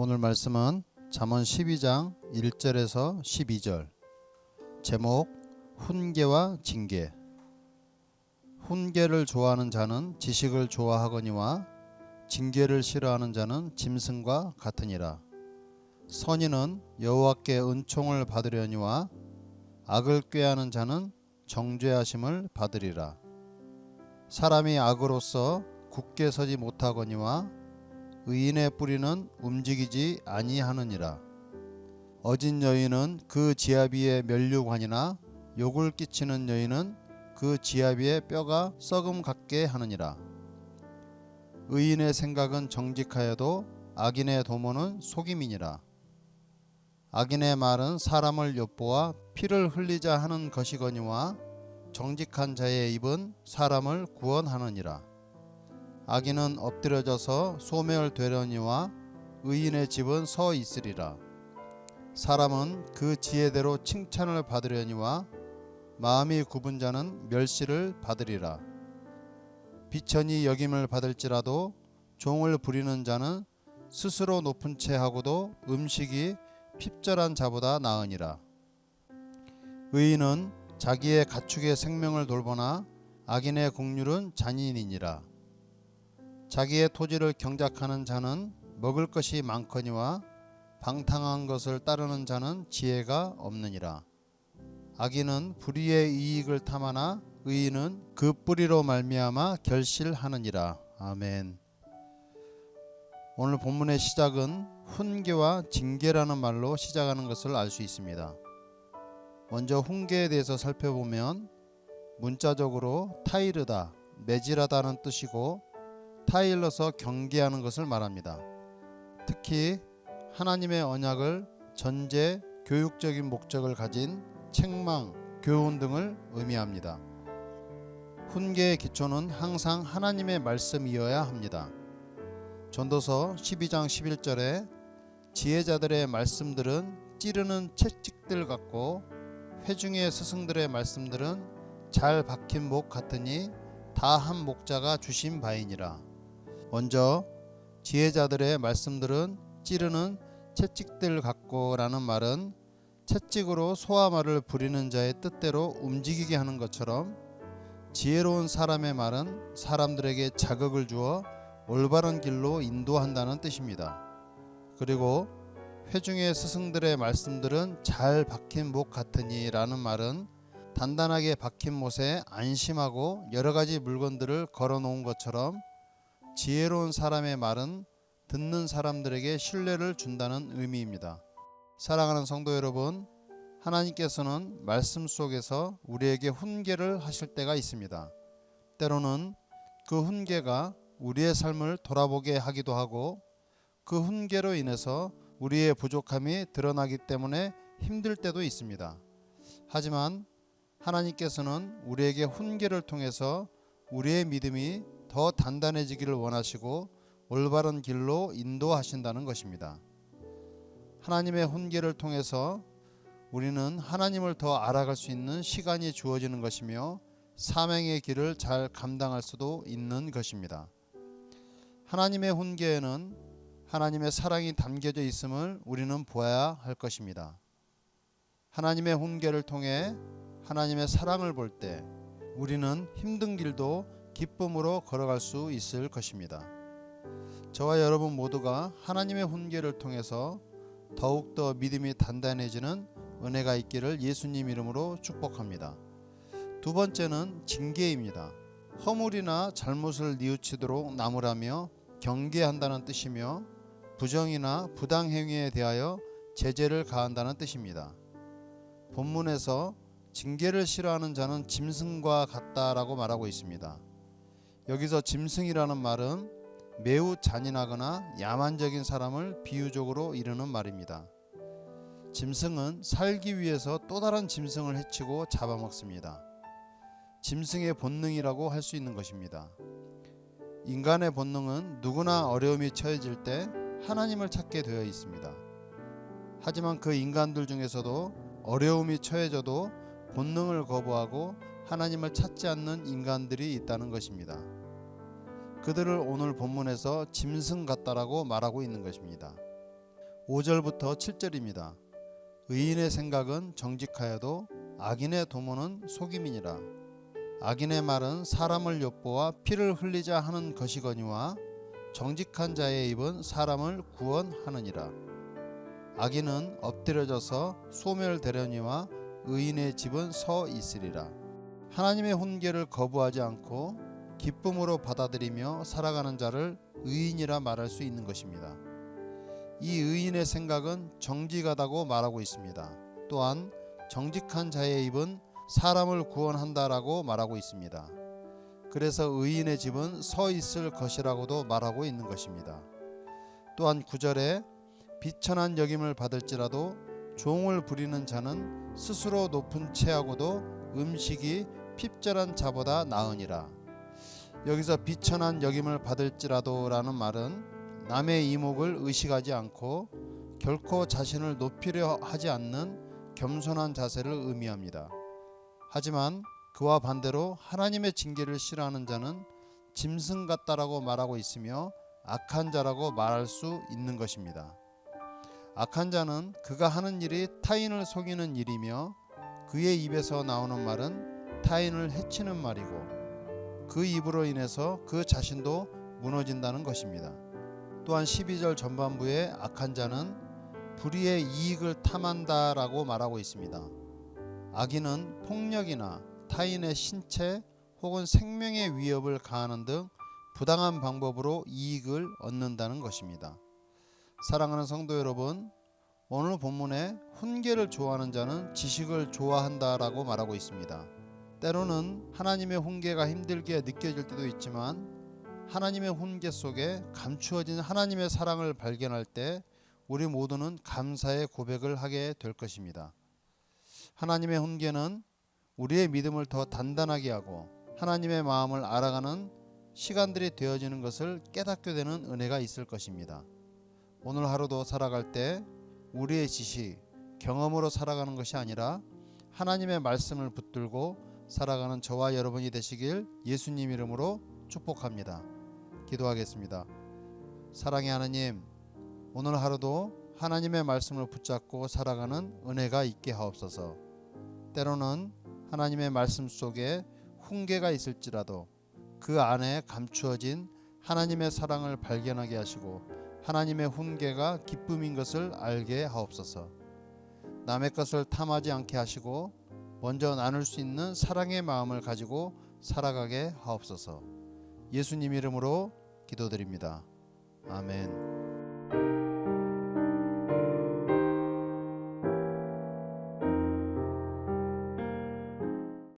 오늘 말씀은 잠언 12장 1절에서 12절. 제목 훈계와 징계. 훈계를 좋아하는 자는 지식을 좋아하거니와 징계를 싫어하는 자는 짐승과 같으니라. 선인은 여호와께 은총을 받으려니와 악을 꾀하는 자는 정죄하심을 받으리라. 사람이 악으로서 굳게 서지 못하거니와 의인의 뿌리는 움직이지 아니하느니라. 어진 여인은 그 지아비의 면류관이나 욕을 끼치는 여인은 그 지아비의 뼈가 썩음 같게 하느니라. 의인의 생각은 정직하여도 악인의 도모는 속임이니라. 악인의 말은 사람을 엿보아 피를 흘리자 하는 것이거니와 정직한 자의 입은 사람을 구원하느니라. 악인은 엎드려져서 소멸되려니와 의인의 집은 서 있으리라. 사람은 그 지혜대로 칭찬을 받으려니와 마음이 굽은 자는 멸시를 받으리라. 비천이 여김을 받을지라도 종을 부리는 자는 스스로 높은 채 하고도 음식이 핍절한 자보다 나으니라. 의인은 자기의 가축의 생명을 돌보나 악인의 국률은 잔인이니라. 자기의 토지를 경작하는 자는 먹을 것이 많거니와 방탕한 것을 따르는 자는 지혜가 없느니라. 악인은 불의의 이익을 탐하나 의인은 그 뿌리로 말미암아 결실하느니라. 아멘. 오늘 본문의 시작은 훈계와 징계라는 말로 시작하는 것을 알 수 있습니다. 먼저 훈계에 대해서 살펴보면 문자적으로 타이르다, 매질하다는 뜻이고 타일러서 경계하는 것을 말합니다. 특히 하나님의 언약을 전제, 교육적인 목적을 가진 책망, 교훈 등을 의미합니다. 훈계의 기초는 항상 하나님의 말씀이어야 합니다. 전도서 12장 11절에 지혜자들의 말씀들은 찌르는 채찍들 같고 회중의 스승들의 말씀들은 잘 박힌 목 같으니 다 한 목자가 주신 바이니라. 먼저 지혜자들의 말씀들은 찌르는 채찍들 같고 라는 말은 채찍으로 소화말을 부리는 자의 뜻대로 움직이게 하는 것처럼 지혜로운 사람의 말은 사람들에게 자극을 주어 올바른 길로 인도한다는 뜻입니다. 그리고 회중의 스승들의 말씀들은 잘 박힌 못 같으니 라는 말은 단단하게 박힌 못에 안심하고 여러가지 물건들을 걸어 놓은 것처럼 지혜로운 사람의 말은 듣는 사람들에게 신뢰를 준다는 의미입니다. 사랑하는 성도 여러분, 하나님께서는 말씀 속에서 우리에게 훈계를 하실 때가 있습니다. 때로는 그 훈계가 우리의 삶을 돌아보게 하기도 하고 그 훈계로 인해서 우리의 부족함이 드러나기 때문에 힘들 때도 있습니다. 하지만 하나님께서는 우리에게 훈계를 통해서 우리의 믿음이 더 단단해지기를 원하시고 올바른 길로 인도하신다는 것입니다. 하나님의 훈계를 통해서 우리는 하나님을 더 알아갈 수 있는 시간이 주어지는 것이며 사명의 길을 잘 감당할 수도 있는 것입니다. 하나님의 훈계에는 하나님의 사랑이 담겨져 있음을 우리는 보아야 할 것입니다. 하나님의 훈계를 통해 하나님의 사랑을 볼 때 우리는 힘든 길도 기쁨으로 걸어갈 수 있을 것입니다. 저와 여러분 모두가 하나님의 훈계를 통해서 더욱더 믿음이 단단해지는 은혜가 있기를 예수님 이름으로 축복합니다. 두 번째는 징계입니다. 허물이나 잘못을 뉘우치도록 나무라며 경계한다는 뜻이며 부정이나 부당행위에 대하여 제재를 가한다는 뜻입니다. 본문에서 징계를 싫어하는 자는 짐승과 같다라고 말하고 있습니다. 여기서 짐승이라는 말은 매우 잔인하거나 야만적인 사람을 비유적으로 이르는 말입니다. 짐승은 살기 위해서 또 다른 짐승을 해치고 잡아먹습니다. 짐승의 본능이라고 할 수 있는 것입니다. 인간의 본능은 누구나 어려움이 처해질 때 하나님을 찾게 되어 있습니다. 하지만 그 인간들 중에서도 어려움이 처해져도 본능을 거부하고 하나님을 찾지 않는 인간들이 있다는 것입니다. 그들을 오늘 본문에서 짐승 같다라고 말하고 있는 것입니다. 5절부터 7절입니다. 의인의 생각은 정직하여도 악인의 도모는 속임이니라. 악인의 말은 사람을 엿보아 피를 흘리자 하는 것이거니와 정직한 자의 입은 사람을 구원하느니라. 악인은 엎드려져서 소멸되려니와 의인의 집은 서 있으리라. 하나님의 훈계를 거부하지 않고 기쁨으로 받아들이며 살아가는 자를 의인이라 말할 수 있는 것입니다. 이 의인의 생각은 정직하다고 말하고 있습니다. 또한 정직한 자의 입은 사람을 구원한다라고 말하고 있습니다. 그래서 의인의 집은 서 있을 것이라고도 말하고 있는 것입니다. 또한 9절에 비천한 여김을 받을지라도 종을 부리는 자는 스스로 높은 채하고도 음식이 핍절한 자보다 나으니라. 여기서 비천한 여김을 받을지라도 라는 말은 남의 이목을 의식하지 않고 결코 자신을 높이려 하지 않는 겸손한 자세를 의미합니다. 하지만 그와 반대로 하나님의 징계를 싫어하는 자는 짐승 같다라고 말하고 있으며 악한 자라고 말할 수 있는 것입니다. 악한 자는 그가 하는 일이 타인을 속이는 일이며 그의 입에서 나오는 말은 타인을 해치는 말이고 그 입으로 인해서 그 자신도 무너진다는 것입니다. 또한 12절 전반부에 악한 자는 불의의 이익을 탐한다라고 말하고 있습니다. 악인은 폭력이나 타인의 신체 혹은 생명의 위협을 가하는 등 부당한 방법으로 이익을 얻는다는 것입니다. 사랑하는 성도 여러분, 오늘 본문에 훈계를 좋아하는 자는 지식을 좋아한다라고 말하고 있습니다. 때로는 하나님의 훈계가 힘들게 느껴질 때도 있지만 하나님의 훈계 속에 감추어진 하나님의 사랑을 발견할 때 우리 모두는 감사의 고백을 하게 될 것입니다. 하나님의 훈계는 우리의 믿음을 더 단단하게 하고 하나님의 마음을 알아가는 시간들이 되어지는 것을 깨닫게 되는 은혜가 있을 것입니다. 오늘 하루도 살아갈 때 우리의 지식, 경험으로 살아가는 것이 아니라 하나님의 말씀을 붙들고 살아가는 저와 여러분이 되시길 예수님 이름으로 축복합니다. 기도하겠습니다. 사랑의 하나님, 오늘 하루도 하나님의 말씀을 붙잡고 살아가는 은혜가 있게 하옵소서. 때로는 하나님의 말씀 속에 훈계가 있을지라도 그 안에 감추어진 하나님의 사랑을 발견하게 하시고 하나님의 훈계가 기쁨인 것을 알게 하옵소서. 남의 것을 탐하지 않게 하시고 먼저 나눌 수 있는 사랑의 마음을 가지고 살아가게 하옵소서. 예수님 이름으로 기도드립니다. 아멘.